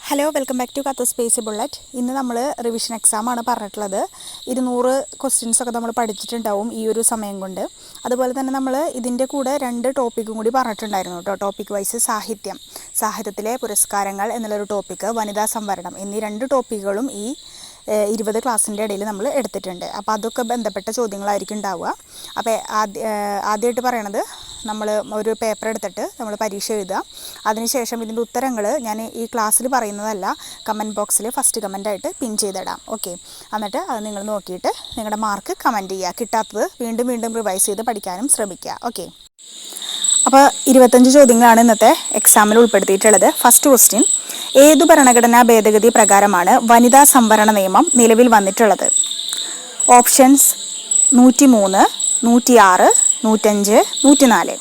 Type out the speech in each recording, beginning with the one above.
Hello, welcome back to കത്ത് space bullet. ഇന്ന് നമ്മൾ റിവിഷൻ എക്സാമാണ് പറഞ്ഞിട്ടുള്ളത്. 200 ക്വസ്റ്റ്യൻസൊക്കെ നമ്മൾ പഠിച്ചിട്ടുണ്ടാവും ഈ ഒരു സമയം കൊണ്ട്. അതുപോലെ തന്നെ നമ്മൾ ഇതിൻ്റെ കൂടെ 2 ടോപ്പിക്കും കൂടി പറഞ്ഞിട്ടുണ്ടായിരുന്നു കേട്ടോ. ടോപ്പിക് വൈസ് സാഹിത്യത്തിലെ പുരസ്കാരങ്ങൾ എന്നുള്ളൊരു ടോപ്പിക്ക്, വനിതാ സംവരണം എന്നീ 2 ടോപ്പിക്കുകളും ഈ 20 ക്ലാസ്സിൻ്റെ ഇടയിൽ നമ്മൾ എടുത്തിട്ടുണ്ട്. അപ്പോൾ അതൊക്കെ ബന്ധപ്പെട്ട ചോദ്യങ്ങളായിരിക്കും ഉണ്ടാവുക. അപ്പോൾ ആദ്യമായിട്ട് പറയണത്, നമ്മൾ ഒരു പേപ്പർ എടുത്തിട്ട് നമ്മൾ പരീക്ഷ എഴുതുക. അതിനുശേഷം ഇതിൻ്റെ ഉത്തരങ്ങൾ ഞാൻ ഈ ക്ലാസ്സിൽ പറയുന്നതല്ല, കമൻറ്റ് ബോക്സിൽ ഫസ്റ്റ് കമൻറ്റായിട്ട് പിൻ ചെയ്തിടാം. ഓക്കെ, എന്നിട്ട് അത് നിങ്ങൾ നോക്കിയിട്ട് നിങ്ങളുടെ മാർക്ക് കമൻറ്റ് ചെയ്യുക. കിട്ടാത്തത് വീണ്ടും വീണ്ടും റിവൈസ് ചെയ്ത് പഠിക്കാനും ശ്രമിക്കുക. ഓക്കെ, അപ്പോൾ 25 ചോദ്യങ്ങളാണ് ഇന്നത്തെ എക്സാമിൽ ഉൾപ്പെടുത്തിയിട്ടുള്ളത്. ഫസ്റ്റ് ക്വസ്റ്റ്യൻ: ഏതു ഭരണഘടനാ ഭേദഗതി പ്രകാരമാണ് വനിതാ സംവരണ നിയമം നിലവിൽ വന്നിട്ടുള്ളത്? ഓപ്ഷൻസ് 103, 106, 105, 104.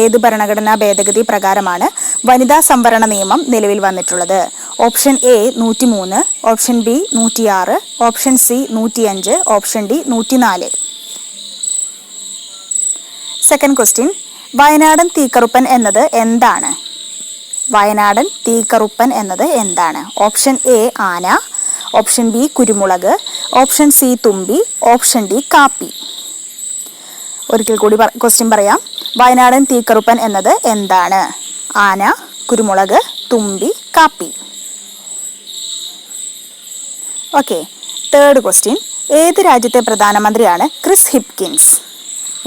ഏത് ഭരണഘടനാ ഭേദഗതി പ്രകാരമാണ് വനിതാ സംവരണ നിയമം നിലവിൽ വന്നിട്ടുള്ളത്? Option A 103, option B 106, option C 105, option D 104. Second question: വയനാടൻ തീക്കറുപ്പൻ എന്നത് എന്താണ്? വയനാടൻ തീക്കറുപ്പൻ എന്നത് എന്താണ്? ഓപ്ഷൻ എ ആന, ഓപ്ഷൻ ബി കുരുമുളക്, ഓപ്ഷൻ സി തുമ്പി, ഓപ്ഷൻ ഡി കാപ്പി. ഒരിക്കൽ കൂടി ക്വസ്റ്റ്യൻ പറയാം. വയനാടൻ തീക്കറുപ്പൻ എന്നത് എന്താണ്? ആന, കുരുമുളക്, തുമ്പി, കാപ്പി. ഓക്കെ, തേർഡ് ക്വസ്റ്റ്യൻ: ഏത് രാജ്യത്തെ പ്രധാനമന്ത്രിയാണ് ക്രിസ് ഹിപ്കിൻസ്?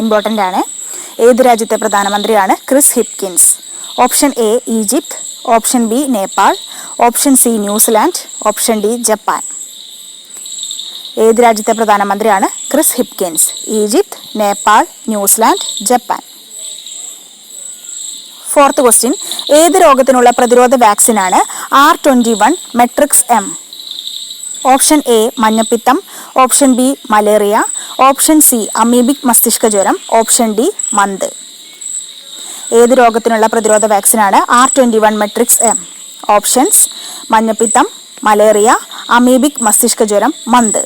ഇമ്പോർട്ടൻ്റ് ആണ്. ഏത് രാജ്യത്തെ പ്രധാനമന്ത്രിയാണ് Chris Hipkins? Option A Egypt, option B Nepal, option C New Zealand, option D Japan. ഏത് രാജ്യത്തെ പ്രധാനമന്ത്രിയാണ് Chris Hipkins? Egypt, Nepal, New Zealand, Japan. Fourth question: ഏത് രോഗത്തിനുള്ള പ്രതിരോധ വാക്സിനാണ് R21 matrix M? Option A മഞ്ഞപ്പിത്തം, option B malaria, option C amoebic മസ്തിഷ്ക ജ്വരം, ഓപ്ഷൻ ഡി മന്ത്. ഏത് രോഗത്തിനുള്ള പ്രതിരോധ വാക്സിനാണ് R21 മെട്രിക്സ് എം? ഓപ്ഷൻസ്: മഞ്ഞപ്പിത്തം, മലേറിയ, അമീബിക് മസ്തിഷ്ക ജ്വരം, മന്ത്.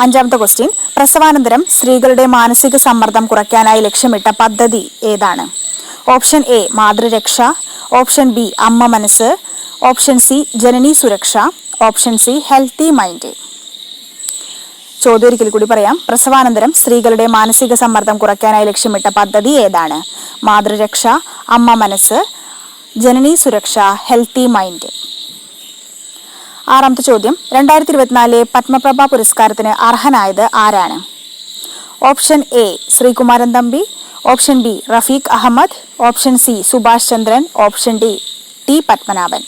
അഞ്ചാമത്തെ ക്വസ്റ്റ്യൻ: പ്രസവാനന്തരം സ്ത്രീകളുടെ മാനസിക സമ്മർദ്ദം കുറയ്ക്കാനായി ലക്ഷ്യമിട്ട പദ്ധതി ഏതാണ്? ഓപ്ഷൻ എ മാതൃരക്ഷ, ഓപ്ഷൻ ബി അമ്മ മനസ്സ്, ഓപ്ഷൻ സി ജനനി സുരക്ഷ, ഓപ്ഷൻ സി ഹെൽത്തി മൈൻഡ്. ചോദ്യം ഒരിക്കൽ കൂടി പറയാം. പ്രസവാനന്തരം സ്ത്രീകളുടെ മാനസിക സമ്മർദ്ദം കുറയ്ക്കാനായി ലക്ഷ്യമിട്ട പദ്ധതി ഏതാണ്? മാതൃരക്ഷ, അമ്മ മനസ്സ്, ജനനി സുരക്ഷ, ഹെൽത്തി മൈൻഡ്. ആറാമത്തെ ചോദ്യം: 2024 പത്മപ്രഭ പുരസ്കാരത്തിന് അർഹനായത് ആരാണ്? Option A Sreekumaran Thampi, option B Rafeeq Ahammed, option C Subhash Chandran, option D T Padmanabhan.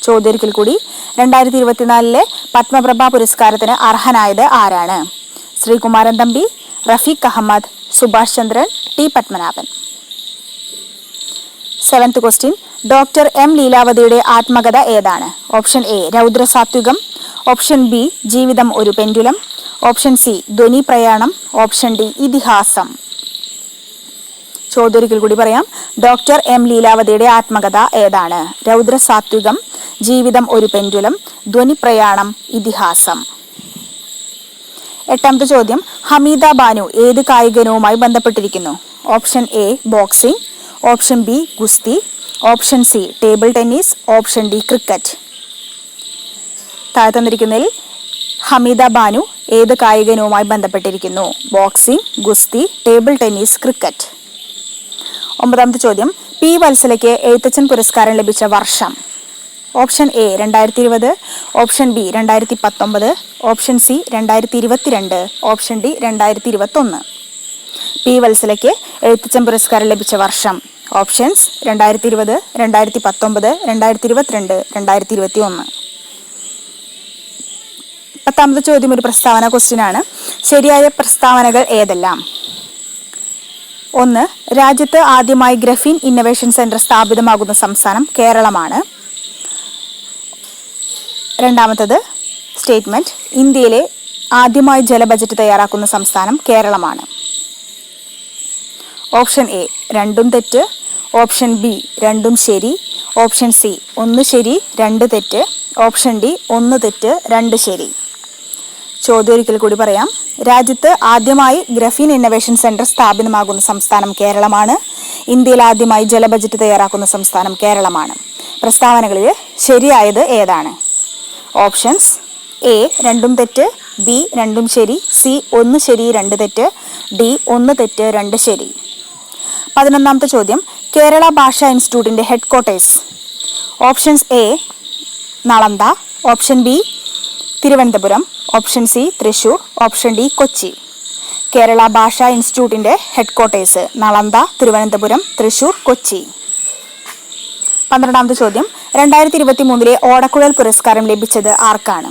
ചോദ്യം ഒരിക്കൽ കൂടി. 2024 പത്മപ്രഭ പുരസ്കാരത്തിന് അർഹനായത് ആരാണ്? Sreekumaran Thampi, Rafeeq Ahammed, Subhash Chandran, T Padmanabhan. Seventh question: doctor M ലീലാവതിയുടെ ആത്മകഥ ഏതാണ്? Option A Raudrasathvikam, option B ജീവിതം ഒരു പെൻഡുലം, ഓപ്ഷൻ സി ധ്വനി പ്രയാണം, ഓപ്ഷൻ ഡി ഇതിഹാസം. ചോദ്യം ഒരിക്കൽ കൂടി പറയാം. ഡോക്ടർ എം ലീലാവതിയുടെ ആത്മകഥ ഏതാണ്? രൗദ്രസാത്വികം, ജീവിതം ഒരു പെൻഡുലം, ധ്വനി പ്രയാണം, ഇതിഹാസം. എട്ടാമത്തെ ചോദ്യം: ഹമീദ ബാനു ഏത് കായിക ഇനവുമായി ബന്ധപ്പെട്ടിരിക്കുന്നു? Option A boxing, option B ഗുസ്തി, option C table tennis, option D cricket. താഴെ തന്നിരിക്കുന്നതിൽ ഹമീദ ബാനു ഏത് കായിക ഇനവുമായി ബന്ധപ്പെട്ടിരിക്കുന്നു? ബോക്സിംഗ്, ഗുസ്തി, ടേബിൾ ടെന്നീസ്, ക്രിക്കറ്റ്. ഒമ്പതാമത്തെ ചോദ്യം: പി വത്സലയ്ക്ക് എഴുത്തച്ഛൻ പുരസ്കാരം ലഭിച്ച വർഷം? Option A 2020, option B 2019, option C 2022, option D 2021. P വത്സലയ്ക്ക് എഴുത്തച്ഛൻ പുരസ്കാരം ലഭിച്ച വർഷം? ഓപ്ഷൻസ്: 2020, 2019, 2022, 2021. പത്താമത്തെ ചോദ്യം ഒരു പ്രസ്താവന ക്വസ്റ്റ്യൻ ആണ്. ശരിയായ പ്രസ്താവനകൾ ഏതെല്ലാം? 1. രാജ്യത്ത് ആദ്യമായി ഗ്രഫീൻ ഇന്നൊവേഷൻ സെന്റർ സ്ഥാപിതമാകുന്ന സംസ്ഥാനം കേരളമാണ്. രണ്ടാമത്തത് സ്റ്റേറ്റ്മെന്റ്: ഇന്ത്യയിലെ ആദ്യമായി ജല ബജറ്റ് തയ്യാറാക്കുന്ന സംസ്ഥാനം കേരളമാണ്. ഓപ്ഷൻ എ രണ്ടും തെറ്റ്, ഓപ്ഷൻ ബി രണ്ടും ശരി, ഓപ്ഷൻ സി 1 ശരി 2 തെറ്റ്, ഓപ്ഷൻ ഡി 1 തെറ്റ് 2 ശരി. ചോദ്യം ഒരിക്കൽ കൂടി പറയാം. രാജ്യത്ത് ആദ്യമായി ഗ്രഫീൻ ഇന്നൊവേഷൻ സെന്റർ സ്ഥാപിതമാകുന്ന സംസ്ഥാനം കേരളമാണ്. ഇന്ത്യയിൽ ആദ്യമായി ജല ബജറ്റ് തയ്യാറാക്കുന്ന സംസ്ഥാനം കേരളമാണ്. പ്രസ്താവനകളിൽ ശരിയായത് ഏതാണ്? ഓപ്ഷൻസ്: എ രണ്ടും തെറ്റ്, ബി രണ്ടും ശരി, സി ഒന്ന് ശരി രണ്ട് തെറ്റ്, ഡി ഒന്ന് തെറ്റ് രണ്ട് ശരി. 11ാമത്തെ ചോദ്യം, കേരള ഭാഷാ ഇൻസ്റ്റിറ്റ്യൂട്ടിൻ്റെ headquarters. Options: A Nalanda, option B Thiruvananthapuram, option C Thrissur, option D Kochi. Kerala Bhasha ഇൻസ്റ്റിറ്റ്യൂട്ടിൻ്റെ ഹെഡ് ക്വാർട്ടേഴ്സ് നളന്ദ, തിരുവനന്തപുരം, തൃശൂർ, കൊച്ചി. 12ാമത്തെ ചോദ്യം, 2023 ഓടക്കുഴൽ പുരസ്കാരം ലഭിച്ചത് ആർക്കാണ്?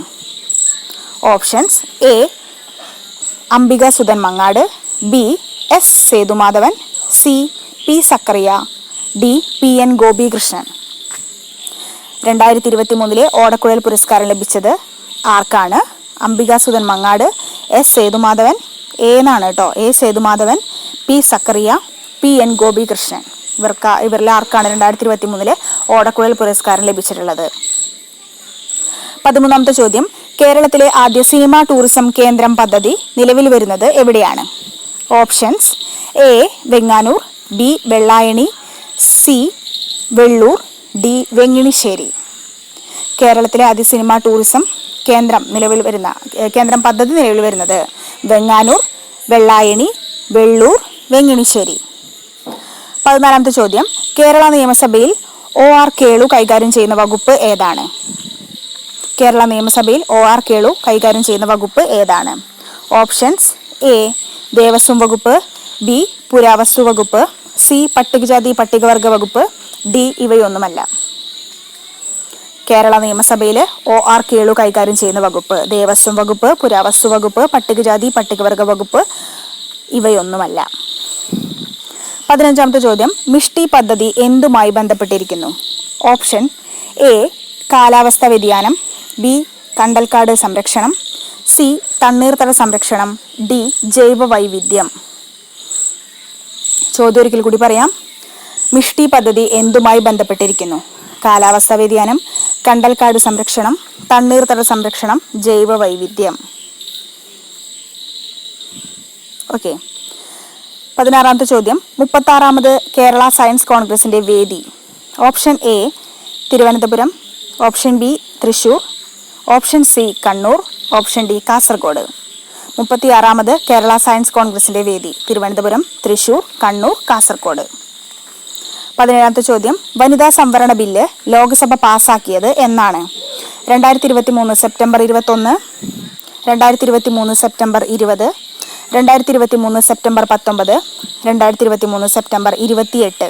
Options: A Ambika Sudhan Mangad, B S Sethumadhavan, C P Zacharia, D P N Gopikrishnan. 2023 Odakkuzhal പുരസ്കാരം ലഭിച്ചത് ആർക്കാണ്? അംബിക സുധൻ മങ്ങാട്, എസ് സേതുമാധവൻ, എന്നാണ് കേട്ടോ, A Sethumadhavan, P Zacharia, P N Gopikrishnan. ഇവരിൽ ആർക്കാണ് 2023 ഓടക്കുഴൽ പുരസ്കാരം ലഭിച്ചിട്ടുള്ളത്? 13ാമത്തെ ചോദ്യം, കേരളത്തിലെ ആദ്യ സിനിമ ടൂറിസം കേന്ദ്രം പദ്ധതി നിലവിൽ വരുന്നത് എവിടെയാണ്? Options: A Venganoor, B Vellayani, C Vellur, D Venginissery. കേരളത്തിലെ ആദ്യ സിനിമ ടൂറിസം കേന്ദ്രം പദ്ധതി നിലവിൽ വരുന്നത് വെങ്ങാനൂർ, വെള്ളായണി, വെള്ളൂർ, വെങ്ങിണിശ്ശേരി. 14ാമത്തെ ചോദ്യം, കേരള നിയമസഭയിൽ OR കേളു കൈകാര്യം ചെയ്യുന്ന വകുപ്പ് ഏതാണ്? കേരള നിയമസഭയിൽ OR കേളു കൈകാര്യം ചെയ്യുന്ന വകുപ്പ് ഏതാണ്? ഓപ്ഷൻസ്: എ ദേവസ്വം വകുപ്പ്, ബി പുരാവസ്തു വകുപ്പ്, സി പട്ടികജാതി പട്ടികവർഗ വകുപ്പ്, ഡി ഇവയൊന്നുമല്ല. കേരള നിയമസഭയിൽ OR കേളു കൈകാര്യം ചെയ്യുന്ന വകുപ്പ് ദേവസ്വം വകുപ്പ്, പുരാവസ്തു വകുപ്പ്, പട്ടികജാതി പട്ടികവർഗ വകുപ്പ്, ഇവയൊന്നുമല്ല. 15ാമത്തെ ചോദ്യം, മിഷ്ടി പദ്ധതി എന്തുമായി ബന്ധപ്പെട്ടിരിക്കുന്നു? ഓപ്ഷൻ: എ കാലാവസ്ഥാ വ്യതിയാനം, ബി കണ്ടൽക്കാട് സംരക്ഷണം, സി തണ്ണീർത്തട സംരക്ഷണം, ഡി ജൈവ വൈവിധ്യം. ചോദ്യം ഒരിക്കൽ കൂടി പറയാം. മിഷ്ടി പദ്ധതി എന്തുമായി ബന്ധപ്പെട്ടിരിക്കുന്നു? കാലാവസ്ഥാ വ്യതിയാനം, കണ്ടൽക്കാട് സംരക്ഷണം, തണ്ണീർത്തട സംരക്ഷണം, ജൈവ വൈവിധ്യം. ഓക്കെ. 16ാമത്തെ ചോദ്യം, 36ാമത് കേരള സയൻസ് കോൺഗ്രസിന്റെ വേദി. Option A Thiruvananthapuram, option B Thrissur, option C Kannur, option D Kasaragod. 36ാമത് കേരള സയൻസ് കോൺഗ്രസിന്റെ വേദി തിരുവനന്തപുരം, തൃശൂർ, കണ്ണൂർ, കാസർഗോഡ്. 17ാമത്തെ ചോദ്യം, വനിതാ സംവരണ ബില്ല് ലോക്സഭ പാസാക്കിയത് എന്നാണ്? 2023 സെപ്റ്റംബർ 21, 2023 സെപ്റ്റംബർ 20, 2023 സെപ്റ്റംബർ 19, 2023 സെപ്റ്റംബർ 28.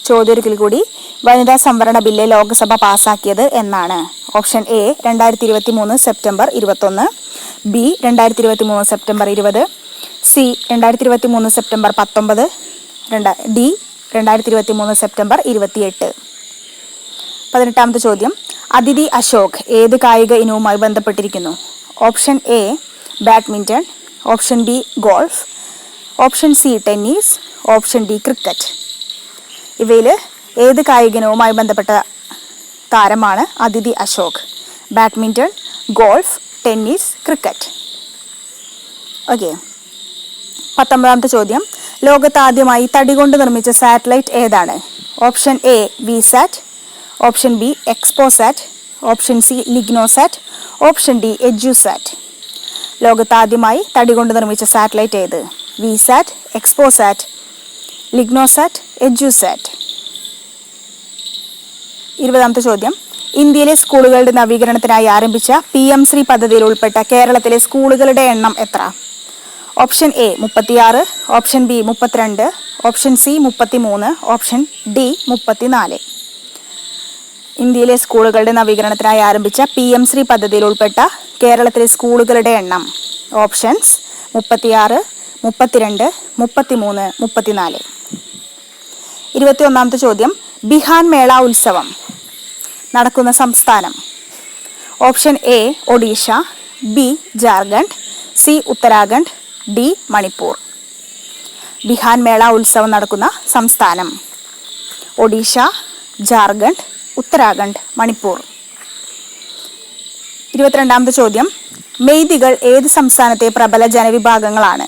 ചോദ്യം ഒരിക്കൽ കൂടി, വനിതാ സംവരണ ബില്ല് ലോക്സഭ പാസാക്കിയത് എന്നാണ്? Option A 2023 September 21, B 2023 September 20, C 2023 September 19, D 2023 September 28. 18ാമത്തെ ചോദ്യം, അതിഥി അശോക് ഏത് കായിക ഇനവുമായി ബന്ധപ്പെട്ടിരിക്കുന്നു? Option A badminton, option B golf, option C tennis, option D cricket. ഇവയിൽ ഏത് കായിക ഇനവുമായി ബന്ധപ്പെട്ട താരമാണ് Aditi Ashok? Badminton, golf, tennis, cricket. Okay. 19ാമത്തെ ചോദ്യം, ലോകത്ത് ആദ്യമായി തടി കൊണ്ട് നിർമ്മിച്ച സാറ്റലൈറ്റ് ഏതാണ്? Option A VSAT, option B XPoSat, option C LignoSat, option D EduSat. ലോകത്ത് ആദ്യമായി തടി കൊണ്ട് നിർമ്മിച്ച സാറ്റലൈറ്റ് ഏത്? VSAT, XPoSat, LignoSat, EduSat. 20ാമത്തെ ചോദ്യം, ഇന്ത്യയിലെ സ്കൂളുകളുടെ നവീകരണത്തിനായി ആരംഭിച്ച PM ശ്രീ പദ്ധതിയിൽ ഉൾപ്പെട്ട കേരളത്തിലെ സ്കൂളുകളുടെ എണ്ണം എത്ര? Option A 36, option B 32, option C 33, option D 34. ഇന്ത്യയിലെ സ്കൂളുകളുടെ നവീകരണത്തിനായി ആരംഭിച്ച PM ശ്രീ പദ്ധതിയിൽ ഉൾപ്പെട്ട കേരളത്തിലെ സ്കൂളുകളുടെ എണ്ണം. ഓപ്ഷൻസ് 36, 32, 33, 34. 21ാമത്തെ ചോദ്യം, ബിഹാൻ മേള ഉത്സവം നടക്കുന്ന സംസ്ഥാനം. Option A Odisha, B Jharkhand, C Uttarakhand, D Manipur. Bihan Mela ഉത്സവം നടക്കുന്ന സംസ്ഥാനം ഒഡീഷ, ജാർഖണ്ഡ്, ഉത്തരാഖണ്ഡ്, മണിപ്പൂർ. 22ാമത്തെ ചോദ്യം, മെയ്തികൾ ഏത് സംസ്ഥാനത്തെ പ്രബല ജനവിഭാഗങ്ങളാണ്?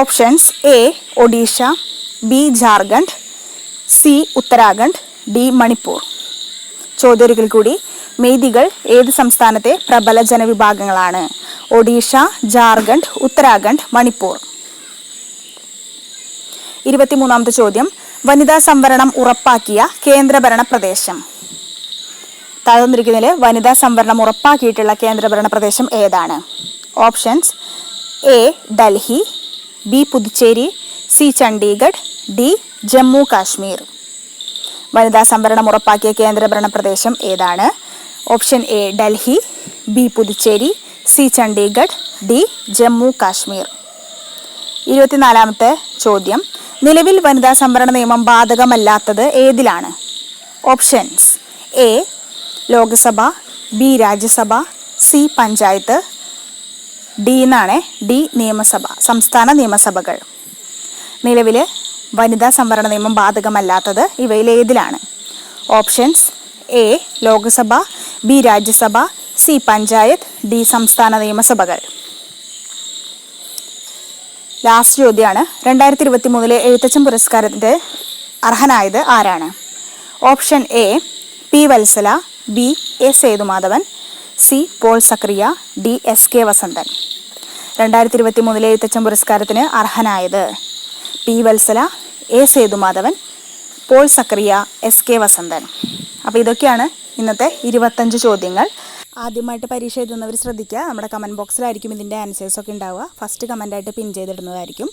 Options A Odisha, B Jharkhand, C Uttarakhand, D Manipur. ചോദ്യം ഒരിക്കൽ കൂടി. മെയ്തികൾ ഏത് സംസ്ഥാനത്തെ പ്രബല ജനവിഭാഗങ്ങളാണ്? ഒഡീഷ, ജാർഖണ്ഡ്, ഉത്തരാഖണ്ഡ്, മണിപ്പൂർ. 23ാമത്തെ ചോദ്യം. വനിതാ സംവരണം ഉറപ്പാക്കിയ കേന്ദ്രഭരണ പ്രദേശം. താഴെ തന്നിരിക്കുന്നതിൽ വനിതാ സംവരണം ഉറപ്പാക്കിയിട്ടുള്ള കേന്ദ്രഭരണ പ്രദേശം ഏതാണ്? Options: A Delhi, B Puducherry, C Chandigarh, D Jammu Kashmir. വനിതാ സംവരണം ഉറപ്പാക്കിയ കേന്ദ്രഭരണ പ്രദേശം ഏതാണ്? Option A Delhi, B Puducherry, C Chandigarh, D Jammu Kashmir. 24ാമത്തെ ചോദ്യം. നിലവിൽ വനിതാ സംവരണ നിയമം ബാധകമല്ലാത്തത് ഏതിലാണ്? Options: A Lok Sabha, B Rajya Sabha, C panchayat, D നിയമസഭ, സംസ്ഥാന നിയമസഭകൾ. നിലവിൽ വനിതാ സംവരണ നിയമം ബാധകമല്ലാത്തത് ഇവയിൽ ഏതിലാണ്? Options: A Lok Sabha, B Rajya Sabha, C panchayat, D സംസ്ഥാന നിയമസഭകൾ. ലാസ്റ്റ് ചോദ്യമാണ്. 2023 എഴുത്തച്ഛൻ പുരസ്കാരത്തിന് അർഹനായത് ആരാണ്? Option A P Vatsala, B A Sethumadhavan, C Paul Zacharia, D S K Vasanthan. 2023 Ezhuthachan പുരസ്കാരത്തിന് അർഹനായത് P Vatsala, A Sethumadhavan, Paul Zacharia, S K Vasanthan. അപ്പോൾ ഇതൊക്കെയാണ് ഇന്നത്തെ 25 ചോദ്യങ്ങൾ. ആദ്യമായിട്ട് പരീക്ഷ എഴുതുന്നവർ ശ്രദ്ധിക്കുക, നമ്മുടെ കമൻറ്റ് ബോക്സിലായിരിക്കും ഇതിൻ്റെ ആൻസേഴ്സൊക്കെ ഉണ്ടാവുക. ഫസ്റ്റ് കമൻറ്റായിട്ട് പിൻ ചെയ്തിടുന്നതായിരിക്കും.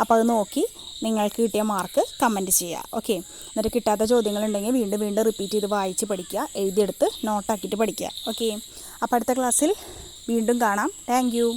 അപ്പോൾ അത് നോക്കി നിങ്ങൾക്ക് കിട്ടിയ മാർക്ക് കമൻറ്റ് ചെയ്യുക. ഓക്കെ. എന്നിട്ട് കിട്ടാത്ത ചോദ്യങ്ങളുണ്ടെങ്കിൽ വീണ്ടും റിപ്പീറ്റ് ചെയ്ത് വായിച്ച് പഠിക്കുക, എഴുതിയെടുത്ത് നോട്ടാക്കിയിട്ട് പഠിക്കുക. ഓക്കെ. അപ്പോൾ അടുത്ത ക്ലാസ്സിൽ വീണ്ടും കാണാം. Thank you.